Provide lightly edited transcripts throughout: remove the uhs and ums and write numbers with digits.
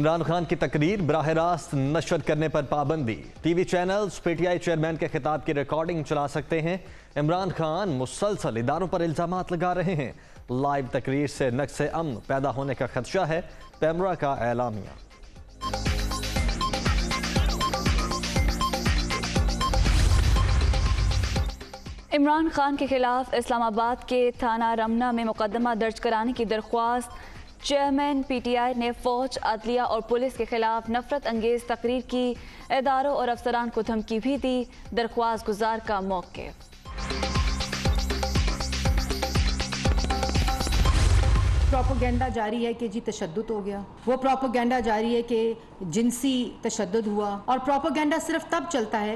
इमरान खान की तकरीर बराह रास्त नशर करने पर पाबंदी। टीवी चैनल्स पीटीआई चेयरमैन के खिताब की रिकॉर्डिंग चला सकते हैं। इमरान खान मुसलसल इदारों पर इल्जामात लगा रहे हैं। लाइव तकरीर से नक्शे अमन पैदा होने का खदशा है, पैमरा का एलामिया। इमरान खान के खिलाफ इस्लामाबाद के थाना रमना में मुकदमा दर्ज कराने की दरख्वास्त। चेयरमैन पीटीआई ने फौज, अदलिया और पुलिस के खिलाफ नफरत अंगेज तकरीर की। इदारों और अफसरान को धमकी भी दी। दरख्वास्त गुजार का मौक़िफ़। प्रोपोगेंडा जारी है कि जी तशद्दुद हो गया, वो प्रोपोगेंडा जारी है कि जिनसी तशद्दुद हुआ। और प्रोपोगेंडा सिर्फ तब चलता है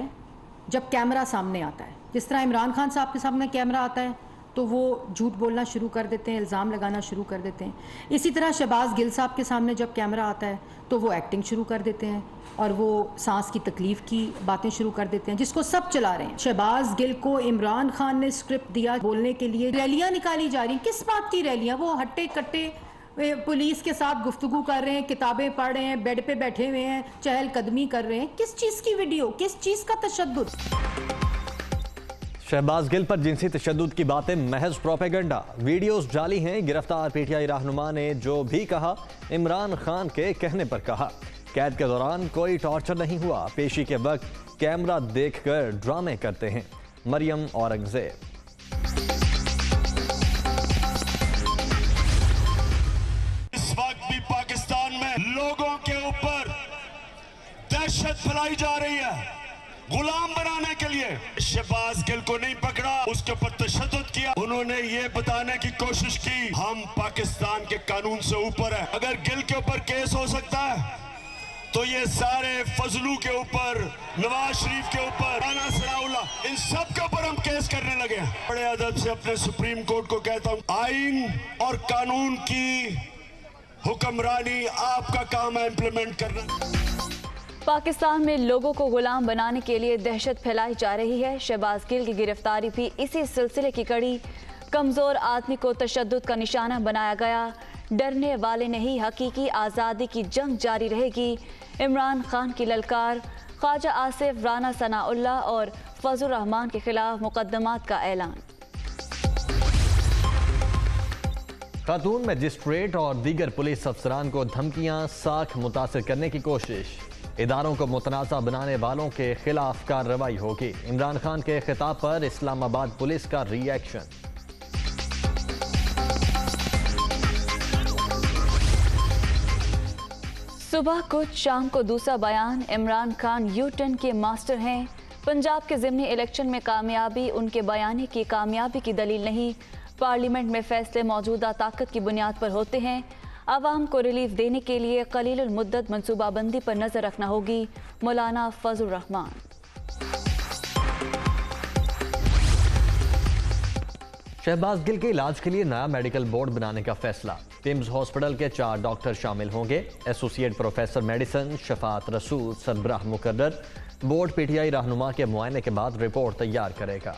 जब कैमरा सामने आता है। जिस तरह इमरान खान साहब के सामने कैमरा आता है तो वो झूठ बोलना शुरू कर देते हैं, इल्ज़ाम लगाना शुरू कर देते हैं। इसी तरह शहबाज गिल साहब के सामने जब कैमरा आता है तो वो एक्टिंग शुरू कर देते हैं और वो सांस की तकलीफ़ की बातें शुरू कर देते हैं, जिसको सब चला रहे हैं। शहबाज गिल को इमरान खान ने स्क्रिप्ट दिया बोलने के लिए। रैलियाँ निकाली जा रही हैं, किस बात की रैलियाँ? वो हट्टे कट्टे पुलिस के साथ गुफ्तगू कर रहे हैं, किताबें पढ़ रहे हैं, बेड पे बैठे हुए हैं, चहलकदमी कर रहे हैं। किस चीज़ की वीडियो, किस चीज़ का तशद्दुद? शहबाज गिल पर जिनसी तशद्दुद की बातें महज प्रोपेगेंडा। वीडियोस जाली हैं। गिरफ्तार पीटीआई रहनुमा ने जो भी कहा इमरान खान के कहने पर कहा। कैद के दौरान कोई टॉर्चर नहीं हुआ। पेशी के वक्त कैमरा देखकर ड्रामे करते हैं। मरियम औरंगजेब। इस वक्त भी पाकिस्तान में लोगों के ऊपर दहशत फैलाई जा रही है गुलाम बनाने के लिए। शहबाज गिल को नहीं पकड़ा, उसके ऊपर तशद्दुद किया। उन्होंने ये बताने की कोशिश की हम पाकिस्तान के कानून से ऊपर है। अगर गिल के ऊपर केस हो सकता है तो ये सारे फजलू के ऊपर, नवाज शरीफ के ऊपर, राना सनाउल्लाह, इन सब के ऊपर हम केस करने लगे हैं। बड़े अदब से अपने सुप्रीम कोर्ट को कहता हूँ, आइन और कानून की हुक्मरानी आपका काम है इम्प्लीमेंट करना। पाकिस्तान में लोगों को गुलाम बनाने के लिए दहशत फैलाई जा रही है। शहबाज गिल की गिरफ्तारी भी इसी सिलसिले की कड़ी। कमज़ोर आदमी को तशद्दुद का निशाना बनाया गया। डरने वाले नहीं, हकीकी आज़ादी की जंग जारी रहेगी। इमरान खान की ललकार। ख्वाजा आसिफ, राना सनाउल्लाह और फजल रहमान के खिलाफ मुकदमात का ऐलान। खातून मजिस्ट्रेट और दीगर पुलिस अफसरान को धमकियां, साख मुतासिर करने की कोशिश। इदारों को मुतनाज़ा बनाने वालों के खिलाफ कार्रवाई होगी। इमरान खान के खिताब पर इस्लामाबाद पुलिस का रिएक्शन। सुबह कुछ, शाम को दूसरा बयान। इमरान खान यू टर्न के मास्टर हैं। पंजाब के ज़िमनी इलेक्शन में कामयाबी उनके बयानी की कामयाबी की दलील नहीं। पार्लियामेंट में फैसले मौजूदा ताकत की बुनियाद पर होते हैं। आवाम को रिलीफ देने के लिए कलीलुल मुद्दत मनसूबाबंदी पर नजर रखना होगी। मौलाना फजल रहमान। शहबाज गिल के इलाज के लिए नया मेडिकल बोर्ड बनाने का फैसला। किम्स हॉस्पिटल के 4 डॉक्टर शामिल होंगे। एसोसिएट प्रोफेसर मेडिसिन शफात रसूल सरबराह मुकर्रर। बोर्ड पीटीआई रहनुमा के मुआयने के बाद रिपोर्ट तैयार करेगा।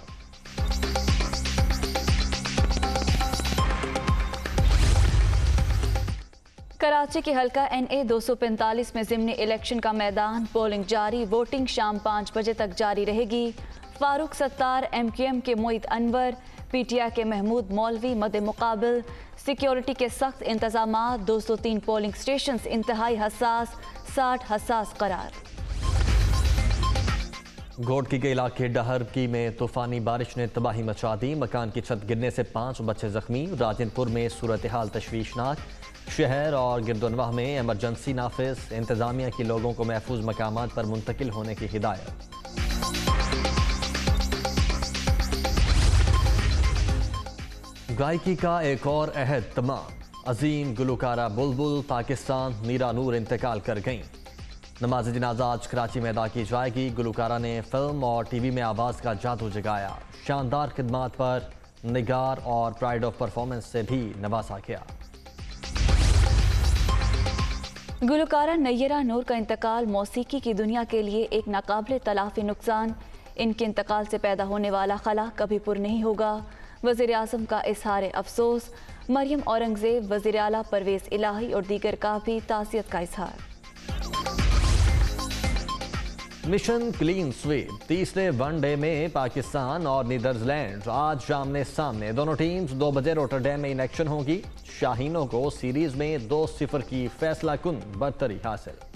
कराची के हल्का NA 245 में ज़िमनी इलेक्शन का मैदान। पोलिंग जारी। वोटिंग शाम 5 बजे तक जारी रहेगी। फारूक सत्तार, MQM के मोईद अनवर, PTI के महमूद मौलवी मद्दे मुकाबिल। सिक्योरिटी के सख्त इंतजामात। 203 पोलिंग स्टेशन इंतहाई हसास, 60 हसास करार। घोटकी के इलाके डहरकी में तूफानी बारिश ने तबाही मचा दी। मकान की छत गिरने से 5 बच्चे जख्मी। राजनपुर में सूरत हाल तशवीशनाक। शहर और गिरदोनवाह में एमरजेंसी नाफिज। इंतजामिया की लोगों को महफूज मकामात पर मुंतकिल होने की हिदायत। गायकी का एक और अहद तमाम। अजीम गुलकारा बुलबुल पाकिस्तान मीरा नूर इंतकाल कर गईं। नमाज जनाजा आज कराची में अदा की जाएगी। गुलकारा ने फिल्म और टीवी में आवाज़ का जादू जगाया। शानदार खिदमात पर निगार और प्राइड ऑफ परफॉर्मेंस से भी नवाजा गया। गुलकारा नैयरा नूर का इंतकाल मौसीकी की दुनिया के लिए एक नाकाबिल तलाफी नुकसान। इनके इंतकाल से पैदा होने वाला खला कभी पुर नहीं होगा। वज़ीर आज़म का इजहार अफसोस। मरियम औरंगजेब, वज़ीर आला परवेज़ इलाही और दीगर का भी ताज़ियत का इजहार। Mission clean sweep. तीसरे वनडे में पाकिस्तान और नीदरलैंड आज आमने सामने। दोनों टीम्स 2 बजे रोटरडैम में इन एक्शन होगी। शाहीनों को सीरीज में 2-0 की फैसला कुन बरतरी हासिल।